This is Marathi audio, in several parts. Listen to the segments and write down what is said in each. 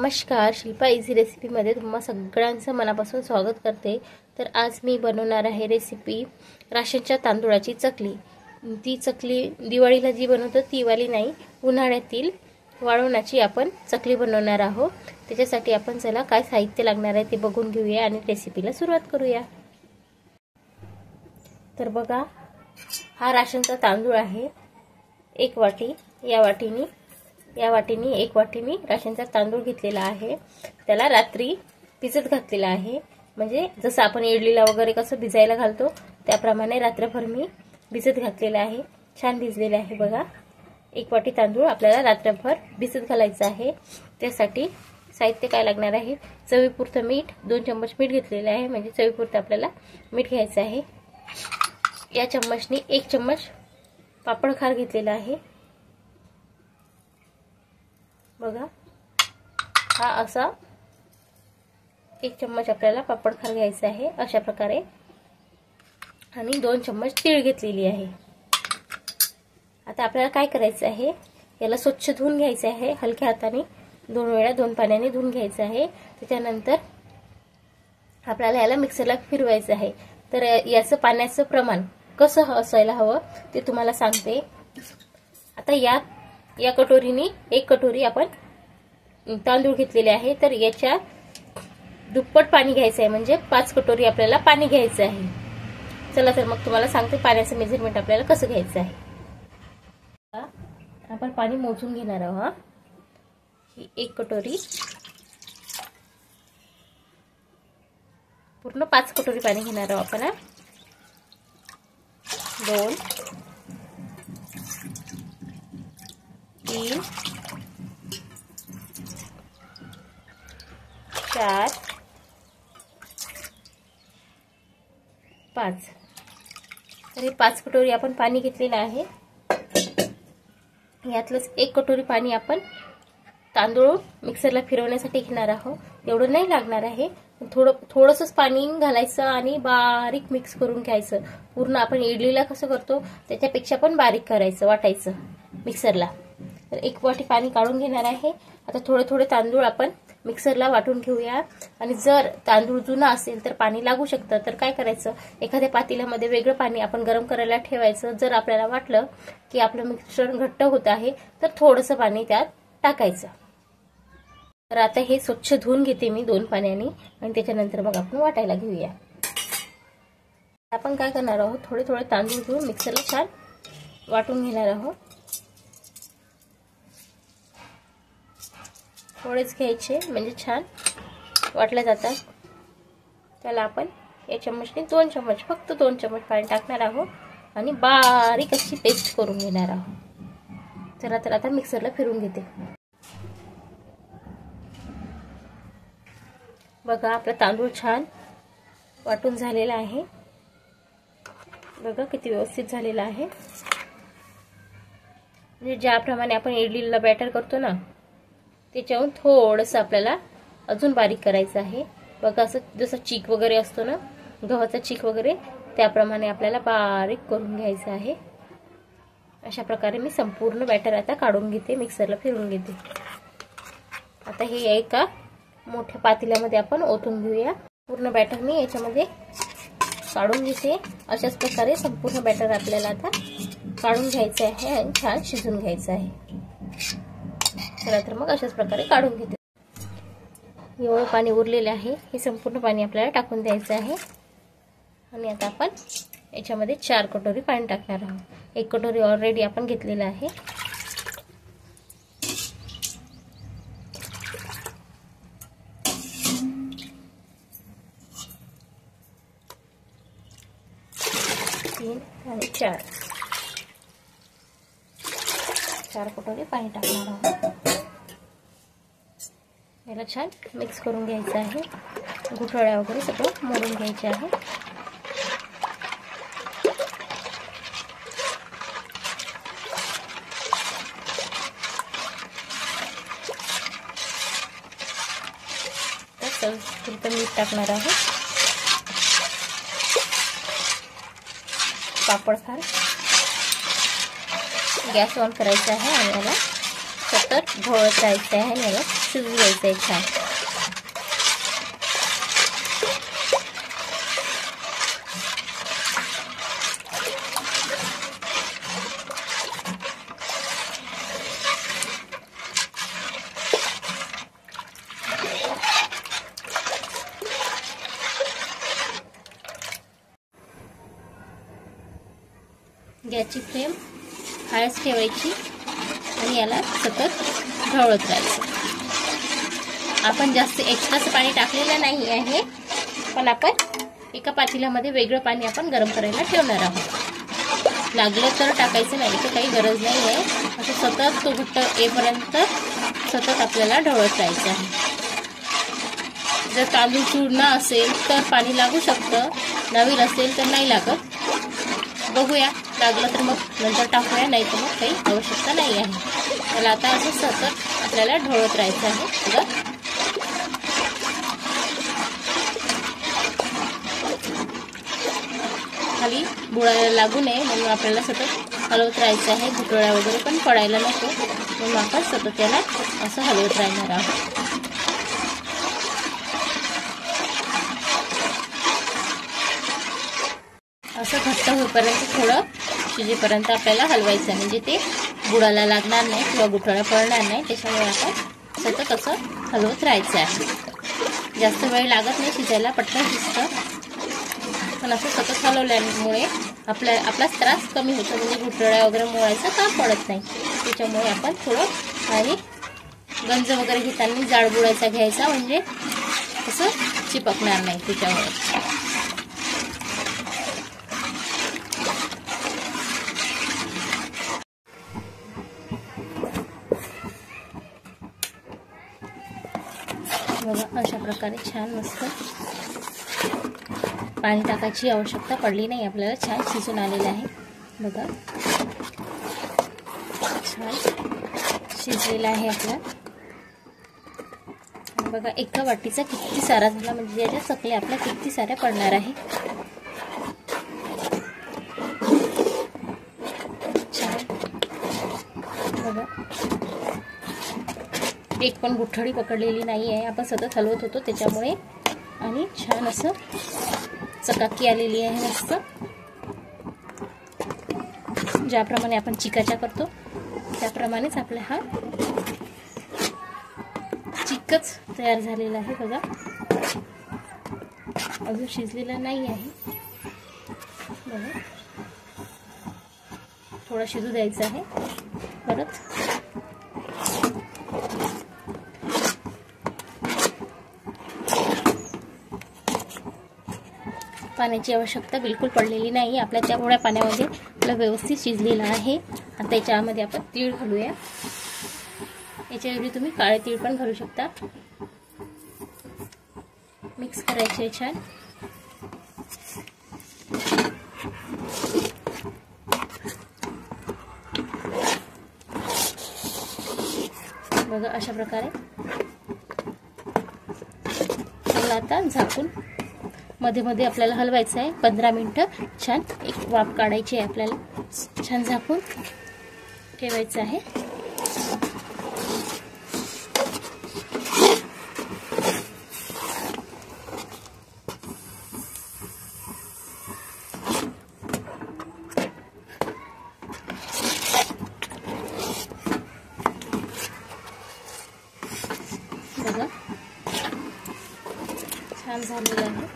नमस्कार, शिल्पा इझी रेसिपीमध्ये तुम्हा सगळ्यांचं मनापासून स्वागत करते। तर आज मी बनवणार आहे रेसिपी राशनच्या तांदूळाची चकली। ती चकली दिवाळीला जी बनवतो ती वाली नाही, उन्हाळ्यातील वाळवणाची आपण चकली बनवणार आहोत। त्याच्यासाठी आपण चला काय साहित्य लागणार आहे ते बघून घेऊया आणि रेसिपीला सुरुवात करूया। तर बघा, हा राशनचा तांदूळ आहे, एक वाटी। या वाटीनी एक वाटी मी राशनचा तांदूळ घेतलेला आहे। त्याला रात्री भिजत घातलेला आहे, म्हणजे जसं आपण इडलीला वगैरे कसं भिजायला घालतो त्याप्रमाणे रात्रभर मी भिजत घातलेला आहे। छान भिजलेला आहे बघा। एक वाटी तांदूळ आपल्याला रात्रभर भिजत घालायचा आहे। त्यासाठी साहित्य काय लागणार आहे, चवीपुरतं मीठ, 2 चम्मच मीठ घेतलेले आहे, म्हणजे चवीपुरतं आपल्याला मीठ घ्यायचं आहे। या चम्मचनी 1 चम्मच पापड खार घेतलेला आहे बघा। हा असा 1 चम्मच आपल्याला पापड खार घ्यायचा आहे अशा प्रकारे। आणि 2 चम्मच तीळ घेतलेली आहे। आता आपल्याला काय करायचं आहे, याला स्वच्छ धुवून घ्यायचं आहे हलक्या हाताने, 2 वेळा 2 पाण्याने धुवून घ्यायचं आहे। त्याच्यानंतर आपल्याला याला मिक्सरला फिरवायचं आहे। तर याचं पाण्याचं प्रमाण कसं असायला हवं ते तुम्हाला सांगते। आता या कटोरीने 1 कटोरी आपण तांदूळ घेतलेले आहे, तर याच्या दुप्पट पाणी घ्यायचं आहे, म्हणजे 5 कटोरी आपल्याला पाणी घ्यायचं आहे। चला तर मग तुम्हाला सांगते पाण्याचं मेजरमेंट आपल्याला कसं घ्यायचं आहे। आपण पाणी मोजून घेणार आहोत। ही 1 कटोरी, पूर्ण 5 कटोरी पाणी घेणार आहोत आपण। 2 3 4 5। तर हे 5 कटोरी आपण पाणी घेतलेलं आहे। यातलंच 1 कटोरी पाणी आपण तांदूळ मिक्सरला फिरवण्यासाठी घेणार आहोत। एवढं नाही लागणार आहे, थोडंसंच पाणी घालायचं आणि बारीक मिक्स करून घ्यायचं। पूर्ण आपण इडलीला कसं करतो त्याच्यापेक्षा पण बारीक करायचं, वाटायचं मिक्सरला। तर 1 वाटी पाणी काढून घेणार आहे। आता थोडे तांदूळ आपण मिक्सरला वाटून घेऊया। आणि जर तांदूळ जुना असेल तर पाणी लागू शकतं, तर काय करायचं, एखाद्या पातेल्यामध्ये वेगळं पाणी आपण गरम करायला ठेवायचं। जर आपल्याला वाटलं की आपलं मिक्सर घट्ट होत आहे तर थोडंसं पाणी त्यात टाकायचं। तर आता हे स्वच्छ धुवून घेते मी 2 पाण्याने, आणि त्याच्यानंतर मग आपण वाटायला घेऊया। आपण काय करणार आहोत, थोडे तांदूळ घेऊन मिक्सरला छान वाटून घेणार आहोत। थोडेच घ्यायचे म्हणजे छान वाटले जातात। त्याला आपण या चम्मचने 2 चम्मच, फक्त 2 चम्मच पाणी टाकणार आहोत आणि बारीक अशी पेस्ट करून घेणार आहोत। चला तर आता मिक्सरला फिरून घेते। बघा, आपला तांदूळ छान वाटून झालेला आहे। बघा किती व्यवस्थित झालेला आहे, म्हणजे ज्याप्रमाणे आपण इडलीला बॅटर करतो ना त्याच्याहून थोडंसं आपल्याला अजून बारीक करायचं आहे। बघा, असं जसं चीक वगैरे असतो ना, गव्हाचा चीक वगैरे, त्याप्रमाणे आपल्याला बारीक करून घ्यायचं आहे। अशा प्रकारे मी संपूर्ण बॅटर आता काढून घेते, मिक्सरला फिरवून घेते। आता हे एका मोठ्या पातेल्यामध्ये आपण ओतून घेऊया। पूर्ण बॅटर मी याच्यामध्ये काढून घेते। अशाच प्रकारे संपूर्ण बॅटर आपल्याला आता काढून घ्यायचं आहे आणि छान शिजून घ्यायचं आहे। चला तर मग अशाच प्रकारे काढून घेते। एवढं पाणी उरलेलं आहे, हे संपूर्ण पाणी आपल्याला टाकून द्यायचं आहे। आणि आता आपण याच्यामध्ये 4 कटोरी पाणी टाकणार आहोत। 1 कटोरी ऑलरेडी आपण घेतलेलं आहे। आणि 4 कटोरी पाणी टाकणार आहोत। याला छान मिक्स करून घ्यायचं आहे, गुठळ्या वगैरे सगळं मोडून घ्यायचे आहे। तर मीठ टाकणार आहोत, पापड खार, गॅस ऑन करायचा आहे आणि याला सतत ढवळत राहायचं आहे आणि याला शिजवून घ्यायचं आहे छान. गॅसची फ्लेम हायच ठेवायची आणि याला सतत ढवळत राहायचं. आपण जास्त एक्स्ट्राचं पाणी टाकलेलं नाही आहे, पण आपण एका पातेल्यामध्ये वेगळं पाणी आपण गरम करायला ठेवणार आहोत. लागलं तर टाकायचं नाही, तर काही गरज नाही आहे. असं सतत तो घट्ट येईपर्यंत सतत आपल्याला ढवळत राहायचं आहे. जर तांदूळ चूर्ण असेल तर पाणी लागू शकतं, नवीन असेल तर नाही लागत. बघूया, लागलं तर मग नंतर टाकूया, नाही तर मग काही आवश्यकता नाही आहे. त्याला आता असं सतत आपल्याला ढवळत राहायचं आहे. बघा, खाली बुडायला लागू नये म्हणून आपल्याला सतत हलवत राहायचं आहे. गुठळ्या वगैरे पण पडायला नको म्हणून आपण सतत त्याला असं हलवत राहणार आहोत. असं घट्ट होईपर्यंत थोडं शिजेपर्यंत आपल्याला हलवायचं, म्हणजे ते बुडाला लागणार नाही किंवा गुठळ्या पडणार नाही. त्याच्यामुळे आपण सतत असं हलवत राहायचं आहे. जास्त वेळ लागत नाही शिजायला, पटकन शिजतं. पण असं सतत हलवल्यामुळे आपलाच त्रास कमी होतो, म्हणजे गुठळ्या वगैरे मोडायचं काम पडत नाही. त्याच्यामुळे आपण थोडं आणि गंज वगैरे घेताना जाड बुडायचा घ्यायचा, म्हणजे असं चिपकणार नाही त्याच्यामुळे. बघा, अशा प्रकारे छान मस्त पाणी टाकायची आवश्यकता पडली नाही आपल्याला. छान शिजून आलेलं आहे. बघा, छान शिजलेलं आहे आपलं. बघा, एका वाटीचा किती सारा झाला, म्हणजे याच्या चकल्या आपल्या किती साऱ्या पडणार आहे. छान बघा, एक पण गुठळी पकडलेली नाही आहे. आपण सतत हलवत होतो त्याच्यामुळे. आणि छान असं चकाकी आलेली आहे मस्त. ज्याप्रमाणे आपण चिकाच्या करतो त्याप्रमाणेच आपला हा चिकच तयार झालेला आहे. बघा, अजून शिजलेला नाही आहे. बघा, थोडा शिजू द्यायचा आहे परत. पाण्याची आवश्यकता बिलकुल पडलेली नाही आपल्या. त्यामुळे पाण्यामध्ये आपलं व्यवस्थित शिजलेलं आहे. आता त्याच्यामध्ये आपण तीळ घालूया. याच्याऐवजी तुम्ही काळे तीळ पण घालू शकता. मिक्स करायचे छान. बघा, अशा प्रकारे आता झाकून मध्ये मध्ये आपल्याला हलवायचं आहे. 15 मिनिटं छान एक वाफ काढायची आहे आपल्याला. छान झाकून ठेवायचं आहे. बघा, छान झालेलं आहे.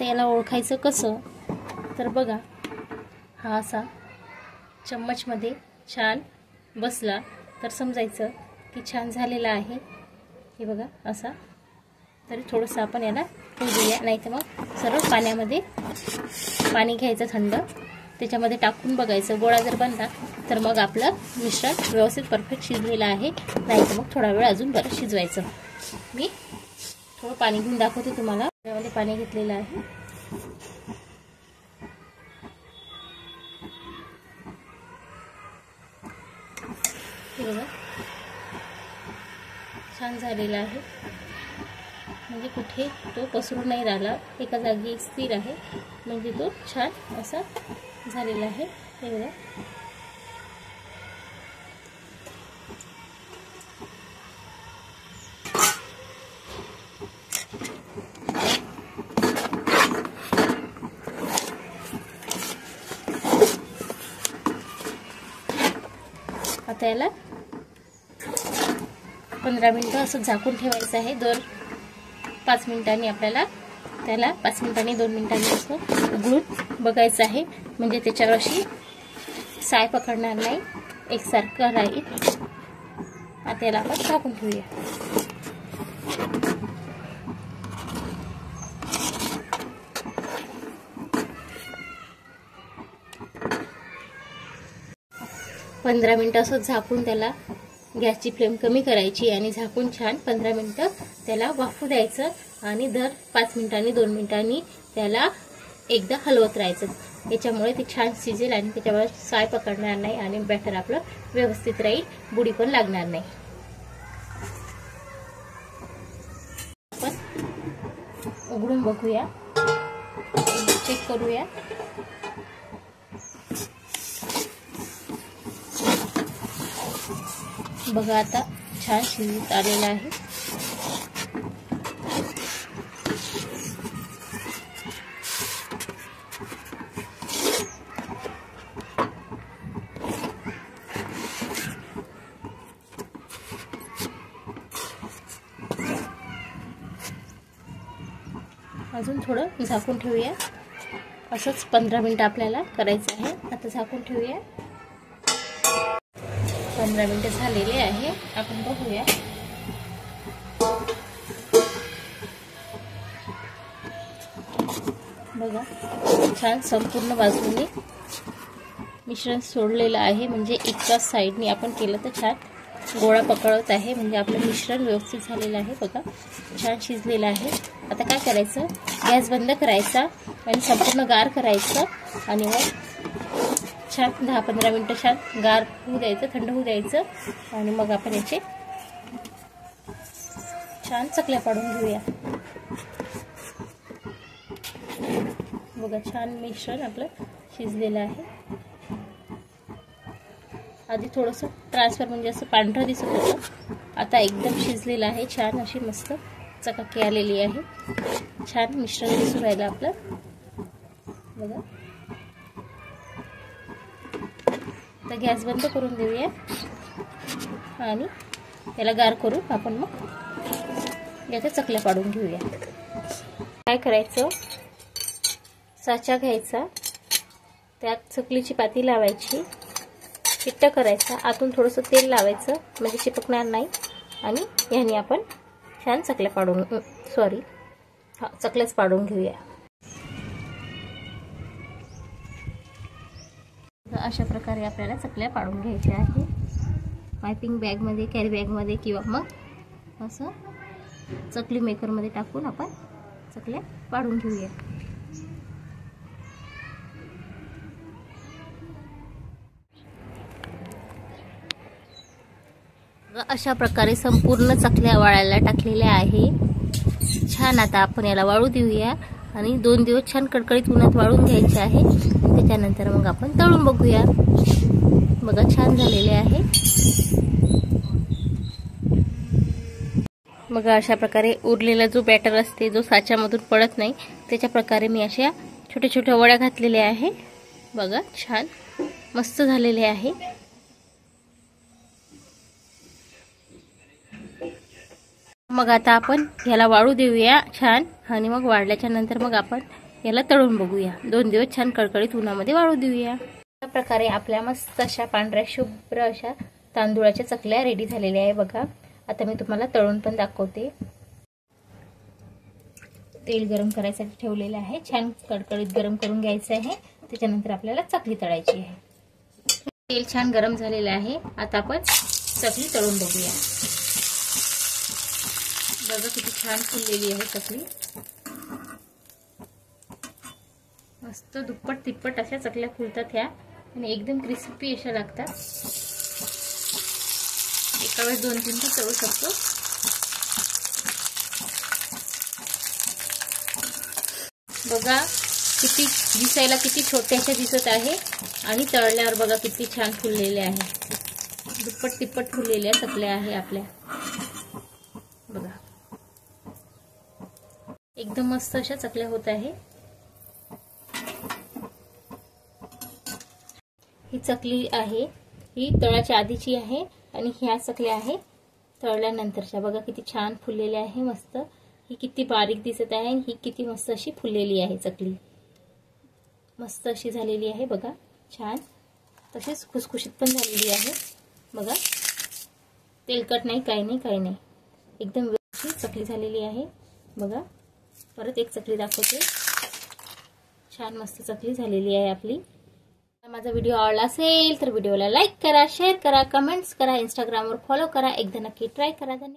आता याला ओळखायचं कसं, तर बघा हा असा चम्मचमध्ये छान बसला तर समजायचं की छान झालेला आहे. हे बघा असा. तर थोडंसं आपण याला ठेवू देऊया, नाही तर मग सरळ पाण्यामध्ये पाणी घ्यायचं थंड, त्याच्यामध्ये टाकून बघायचं. गोळा जर बनला तर मग आपलं मिश्रण व्यवस्थित परफेक्ट शिजलेलं आहे, नाही तर मग थोडा वेळ अजून बरं शिजवायचं. मी थोडं पाणी घेऊन दाखवते तुम्हाला. त्यामध्ये पाणी घेतलेलं आहे. हे बघा छान झालेला आहे, म्हणजे कुठे तो पसरून नाही राहिला, एका जागी स्थिर आहे, म्हणजे तो छान असा झालेला आहे. हे बघा आता याला 15 मिनिटं असं झाकून ठेवायचं आहे. दर 5 मिनिटांनी आपल्याला त्याला 5 मिनिटांनी 2 मिनिटांनी असं उघडून बघायचं आहे, म्हणजे त्याच्यावर अशी साय पकडणार नाही, एकसारखं राहील. आता याला आपण झाकून ठेवूया. पंधरा मिनिटं असं झाकून त्याला गॅसची फ्लेम कमी करायची आणि झाकून छान 15 मिनिटं त्याला वाफू द्यायचं आणि दर 5 मिनिटांनी 2 मिनिटांनी त्याला एकदा हलवत राहायचं. याच्यामुळे ते छान शिजेल आणि त्याच्यावर साय पकडणार नाही आणि बॅटर आपलं व्यवस्थित राहील, बुडी पण लागणार नाही. आपण उघडून बघूया, चेक करूया. बघा आता छान शिजत आलेलं आहे. अजून थोडं झाकून ठेवूया. असंच 15 मिनिटं आपल्याला करायचं आहे. आता झाकून ठेवूया. 15 मिनिटं झालेले आहे. आपण बघूया. बघा छान संपूर्ण बाजूने मिश्रण सोडलेलं आहे, म्हणजे एकाच साईडने आपण केलं तर छान गोळा पकडत आहे, म्हणजे आपलं मिश्रण व्यवस्थित झालेलं आहे. बघा छान शिजलेलं आहे. आता काय करायचं, गॅस बंद करायचा आणि संपूर्ण गार करायचं आणि मग छान 10-15 मिनिटं छान गार होऊ द्यायचं, थंड होऊ द्यायचं आणि मग आपण याचे छान चकल्या पाडून घेऊया. बघा छान मिश्रण आपलं शिजलेलं आहे. आधी थोडंसं ट्रान्सफर म्हणजे असं पांढरं दिसत होतं, आता एकदम शिजलेलं आहे. छान अशी मस्त चकाकी आलेली आहे. छान मिश्रण दिसून राहिलं आपलं. बघा तर गॅस बंद करून देऊया आणि त्याला गार करू आपण मग याच्या चकल्या पाडून घेऊया. काय करायचं, साचा घ्यायचा, त्यात चकलीची पाती लावायची, चिट्ट करायचा, आतून थोडंसं तेल लावायचं म्हणजे चिपकणार नाही आणि याने आपण छान चकल्या पाडून चकल्याच पाडून घेऊया. अशा प्रकारे आपल्याला चकल्या पाडून घ्यायच्या आहे. पायपिंग बॅगमध्ये, कॅरी बॅगमध्ये किंवा मग असं चकली मेकरमध्ये टाकून आपण चकल्या पाडून घेऊया. अशा प्रकारे संपूर्ण चकल्या वाळायला टाकलेल्या आहे. छान आता आपण याला वाळू देऊया आणि 2 दिवस छान कडकडीत उन्हात वाळून घ्यायचे आहे. त्याच्यानंतर मग आपण तळून बघूया. बघा छान झालेले आहे. बघा अशा प्रकारे उरलेला जो बॅटर असते, जो साच्यामधून पडत नाही, त्याच्या प्रकारे मी अशा छोट्या छोट्या वड्या घातलेल्या आहे. बघा छान मस्त झालेले आहे. मग आता आपण ह्याला वाळू देऊया छान आणि मग वाळल्याच्या नंतर मग आपण याला तळून बघूया. 2 दिवस छान कडकडीत उन्हामध्ये वाळू देऊया. अशा प्रकारे आपल्या मस्त अशा पांढऱ्या शुभ्र अशा तांदूळाच्या चकल्या रेडी झालेल्या आहे बघा. आता मी तुम्हाला तळून पण दाखवते. तेल गरम करायसाठी ठेवलेलं आहे. छान कडकडीत गरम करून घ्यायचं आहे. त्याच्यानंतर आपल्याला चकली तळायची आहे. तेल छान गरम झालेलं आहे. आता आपण चकली तळून बघूया. बघा किती छान फुललेली आहे चकली. मस्त दुप्पट तिप्पट अशा चकल्या फुलतात ह्या आणि एकदम क्रिस्पी अशा लागतात. एका वेळेस 2-3 तळू शकतो. बघा किती दिसायला किती छोट्याशा दिसत आहे आणि तळल्यावर बघा किती छान फुललेले आहे. दुप्पट तिप्पट फुललेल्या चकल्या आहे आपल्या. बघा एकदम मस्त अशा चकल्या होत आहे. ही चकली आहे ही तळाच्या आधीची आहे आणि ह्या चकल्या आहे तळल्यानंतरच्या. बघा किती छान फुललेल्या आहे मस्त. ही किती बारीक दिसत आहे आणि ही किती मस्त अशी फुललेली आहे चकली. मस्त अशी झालेली आहे बघा छान. तसेच खुसखुशीत पण झालेली आहे बघा. तेलकट नाही काही नाही एकदम व्यवस्थित चकली झालेली आहे बघा. परत एक चकली दाखवते. छान मस्त चकली झालेली आहे आपली. माझा व्हिडिओ आवडला असेल तर व्हिडिओला लाईक करा, शेअर करा, कमेंट्स करा, इंस्टाग्रामवर फॉलो करा. एकदा नक्की ट्राय करा. धन्यवाद.